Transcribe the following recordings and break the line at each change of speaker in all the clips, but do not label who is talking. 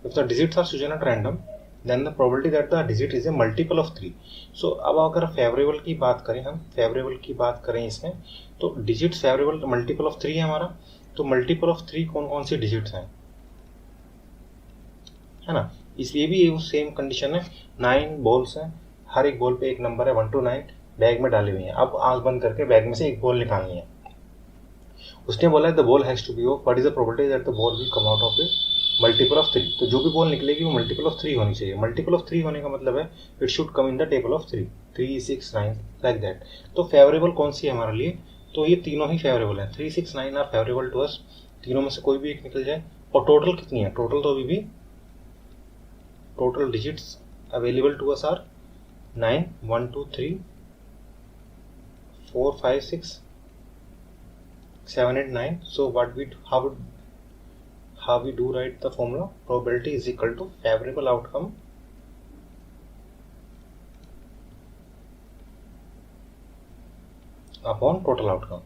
If the digits are chosen at random then the probability that the digit is a multiple of 3. So अब अगर favourable की बात करें, हम favourable की बात करें इसमें, तो डिजिट फेवरेबल मल्टीपल ऑफ 3 है हमारा, तो मल्टीपल ऑफ 3 कौन कौन सी डिजिट्स हैं, है ना। इसलिए भी वो सेम कंडीशन है, 9 बॉल्स हैं, हर एक बॉल पे एक नंबर है 1 to 9 बैग में डाली हुई है। अब आंख बंद करके बैग में से एक बॉल निकालनी है। उसने बोला है the ball has to be off, what is the probability that the ball will come out of a multiple of 3। तो जो भी बॉल निकलेगी वो मल्टीपल ऑफ 3 होनी चाहिए। मल्टीपल ऑफ 3 होने का मतलब है it should come in the table of 3, 3 6 9 like that. तो फेवरेबल कौन सी है हमारे लिए, तो ये तीनों ही फेवरेबल है, 3 6 9 आर फेवरेबल टू अस, तीनों में से कोई भी एक निकल जाए। और टोटल कितनी है, टोटल तो अभी भी total digits available to us are 9 1 2 3 4 5 6 7 8 9. So what we how we do write the formula, probability is equal to favorable outcome upon total outcome.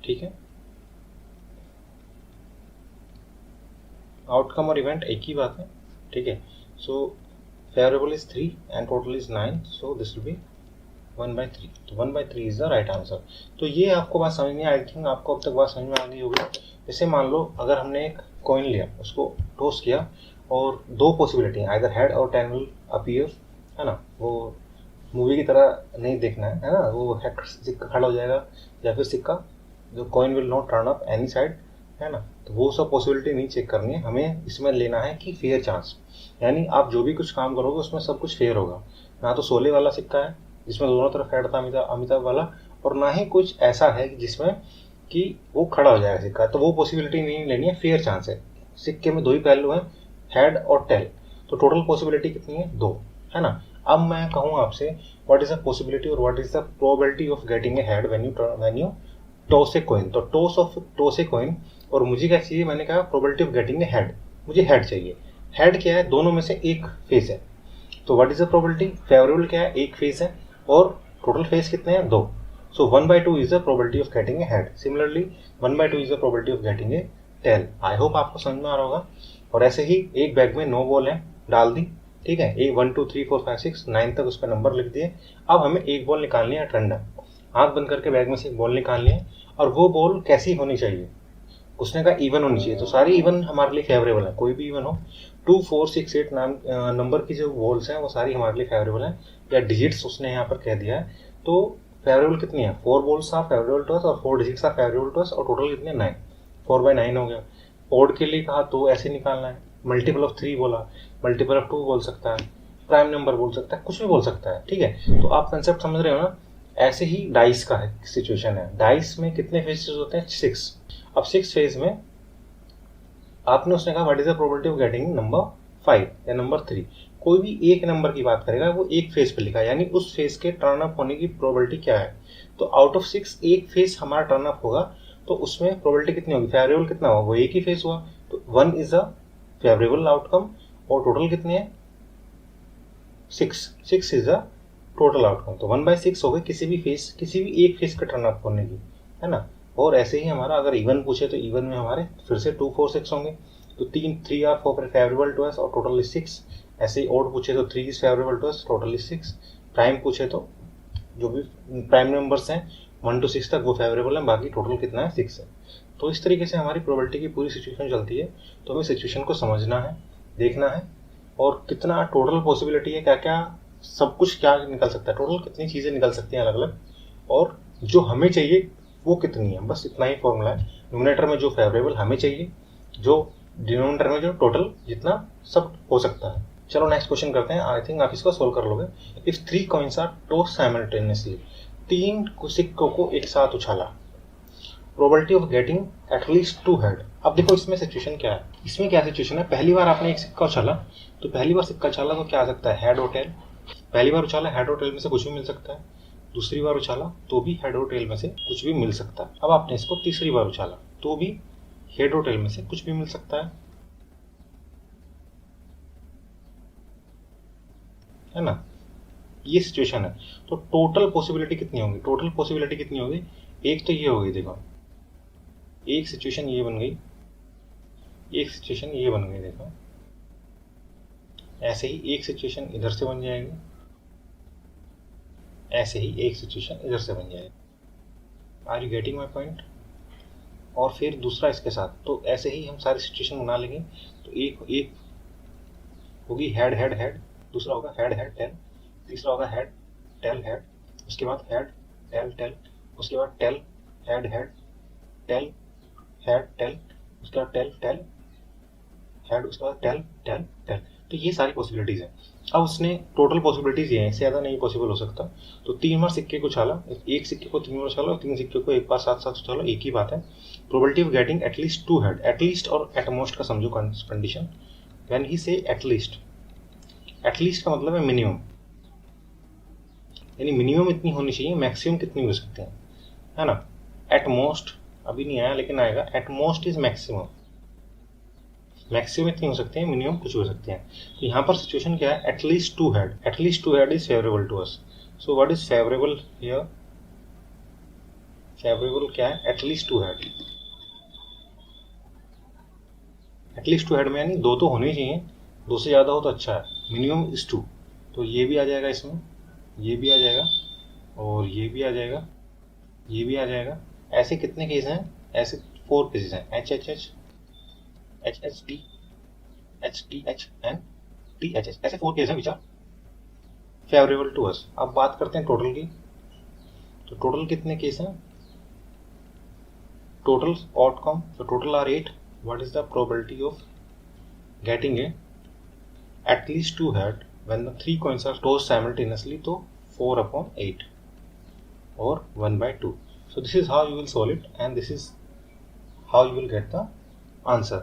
ठीक है, आउटकम और इवेंट एक ही बात है। ठीक है, so favourable is 3 and total is 9, so this will be 1/3। तो 1/3 is the right answer. तो ये आपको बात समझ में, आई थिंक आपको अब तक बात समझ में आ गई होगी। जैसे मान लो अगर हमने एक कॉइन लिया, उसको टॉस किया और दो पॉसिबिलिटी है, आइदर हेड और टेल विल अपीयर, है ना। वो मूवी की तरह नहीं देखना है ना, वो हेड सिक्का खड़ा हो जाएगा या फिर सिक्का जो coin will not turn up any side, है ना। तो वो सब पॉसिबिलिटी नहीं चेक करनी है, हमें इसमें लेना है कि फेयर चांस, यानी आप जो भी कुछ काम करोगे उसमें सब कुछ फेयर होगा। ना तो सोले वाला सिक्का है जिसमें दोनों तरफ हेड था अमिताभ वाला, और ना ही कुछ ऐसा है जिसमें कि वो खड़ा हो जाएगा सिक्का, तो वो पॉसिबिलिटी नहीं लेनी है, फेयर चांस है। सिक्के में दो ही पहलू हैं, हेड और टेल, तो टोटल पॉसिबिलिटी कितनी है, 2, है ना। अब मैं कहूँ आपसे व्हाट इज द पॉसिबिलिटी और what is the probability of getting a head when you toss a coin. तो टॉस ए कॉइन, और मुझे क्या चाहिए, मैंने कहा probability of getting a head, मुझे हेड चाहिए। हेड क्या है, दोनों में से एक फेस है, तो what is the probability, favourable क्या है, एक फेस है, और टोटल फेस कितने हैं, 2। So 1/2 is the probability of getting a head. Similarly 1/2 is the probability of getting a tail. I hope आपको समझ में आ रहा होगा। और ऐसे ही एक बैग में 9 बॉल है, डाल दी, ठीक है, 1 2 3 4 5 6 9 तक उस पर नंबर लिख दिए। अब हमें एक बॉल निकालनी है रैंडम, आंख बंद करके बैग में से एक बॉल निकालनी है, और वो बॉल कैसी होनी चाहिए, उसने कहा इवन होनी चाहिए। तो सारी इवन हमारे लिए फेवरेबल है, कोई भी इवन हो। 2 4 6 8 नाम नंबर की जो बॉल्स हैं वो सारी हमारे लिए फेवरेबल हैं, या डिजिट्स उसने यहाँ पर कह दिया है। तो फेवरेबल कितनी है, 4 balls are favourable to us और 4 digits are favourable to us, और टोटल कितने 9, 4/9 हो गया। ओड के लिए कहा तो ऐसे निकालना है, मल्टीपल ऑफ 3 बोला, मल्टीपल ऑफ 2 बोल सकता है, प्राइम नंबर बोल सकता है, कुछ भी बोल सकता है। ठीक है, तो आप कंसेप्ट समझ रहे हो ना। ऐसे ही डाइस का है सिचुएशन है, डाइस में कितने फेजेस होते हैं, 6। अब 6 फेज में आपने उसने कहा what is the probability of getting number 5 या नंबर 3। कोई भी एक नंबर की बात करेगा, वो एक फेज पे लिखा है, यानी उस फेज के टर्न अप होने की प्रोबेबिलिटी क्या है। तो आउट ऑफ 6 एक फेज हमारा टर्न अप होगा, तो उसमें प्रोबेबिलिटी कितनी होगी, फेवरेबल कितना होगा, वो एक ही फेज हुआ, तो 1 इज अ फेवरेबल आउटकम, और टोटल कितने हैं, 6 इज अ टोटल आउटकम। तो 1/6 हो गई किसी भी एक फेज के टर्न अप होने की, है ना। और ऐसे ही हमारा अगर इवन पूछे तो इवन में हमारे फिर से 2 4 6 होंगे, तो 3 और 4 फेवरेबल टू अस और टोटल इज 6। ऐसे ही ओड पूछे तो 3 is favourable to us, total is 6। Prime पूछे तो जो भी प्राइम नंबर्स हैं 1 to 6 तक वो फेवरेबल है, बाकी टोटल कितना है, 6 है। तो इस तरीके से हमारी प्रोबेबिलिटी की पूरी सिचुएशन चलती है। तो हमें सिचुएशन को समझना है, देखना है, और कितना टोटल पॉसिबिलिटी है, क्या क्या सब कुछ क्या निकल सकता है, टोटल कितनी चीज़ें निकल सकती हैं अलग अलग, और जो हमें चाहिए वो कितनी है, बस इतना ही फॉर्मूला है। न्यूमरेटर में जो फेवरेबल हमें चाहिए, जो डिनोमिनेटर में जो टोटल जितना सब हो सकता है। चलो नेक्स्ट क्वेश्चन करते हैं, आई थिंक आप इसको सोल्व कर लोगे। If 3 coins are tossed simultaneously, 3 सिक्कों को एक साथ उछाला, probability of getting at least 2 head. अब देखो इसमें सिचुएशन क्या है, इसमें क्या सिचुएशन है, पहली बार आपने एक सिक्का उछाला, तो पहली बार सिक्का उछाला तो क्या आ सकता है, हेड और टेल। पहली बार उछाला, हेड और टेल में से कुछ भी मिल सकता है। दूसरी बार उछाला तो भी हेड और टेल में से कुछ भी मिल सकता है। अब आपने इसको तीसरी बार उछाला तो भी हेड और टेल में से कुछ भी मिल सकता है ना। ये सिचुएशन है। तो टोटल पॉसिबिलिटी कितनी होगी, टोटल पॉसिबिलिटी कितनी होगी, एक तो ये होगी, देखो एक सिचुएशन ये बन गई, एक सिचुएशन ये बन गई, देखो ऐसे ही एक सिचुएशन इधर से बन जाएगी, ऐसे ही एक सिचुएशन इधर से बन जाएगी। Are you getting my point? और फिर दूसरा इसके साथ, तो ऐसे ही हम सारी सिचुएशन बना लेंगे। तो एक होगी हेड हेड हेड, दूसरा होगा हेड हेड टेल, तीसरा होगा हेड टेल हेड, उसके बाद हेड टेल टेल, उसके बाद tail head head tail head tail, उसके बाद टेल टेल हेड, उसके बाद टेल टेल टेल। तो ये सारी पॉसिबिलिटीज है। अब उसने टोटल पॉसिबिलिटीज ये हैं, इससे ज़्यादा नहीं पॉसिबल हो सकता। तो 3 बार सिक्के को उछाला, एक सिक्के को 3 बार उछाला और 3 सिक्के को एक बार साथ साथ उछाला, एक ही बात है। Probability of getting at least 2 head, at least और एटमोस्ट का समझो कंडीशन। व्हेन ही से एटलीस्ट, एटलीस्ट का मतलब है मिनिमम, यानी मिनिमम इतनी होनी चाहिए, मैक्सिमम कितनी हो सकते हैं, है ना। एटमोस्ट अभी नहीं आया लेकिन आएगा, एटमोस्ट इज मैक्सिमम, मैक्सिमम इतनी हो सकते हैं, मिनिमम कुछ हो सकते हैं। तो यहाँ पर सिचुएशन क्या है, at least 2 head, at least 2 head is favourable to us. So what is favourable here, favourable क्या है, एटलीस्ट 2 हेड, एटलीस्ट 2 हेड में यानी 2 तो होने ही चाहिए, 2 से ज़्यादा हो तो अच्छा है, मिनिमम इज 2। तो ये भी आ जाएगा इसमें, ये भी आ जाएगा और ये भी आ जाएगा, ये भी आ जाएगा। ऐसे कितने केस हैं, ऐसे 4 केसेस हैं, H H H, H H T, H T H and T H H, ऐसे 4 केस हैं which are favourable to us. अब बात करते हैं टोटल की। तो टोटल कितने केस हैं, टोटल आउटकम, तो total are 8। What is the probability of getting a at least 2 head when the 3 coins are tossed simultaneously, तो 4/8 or 1/2. So this is how you will solve it and this is how you will get the answer.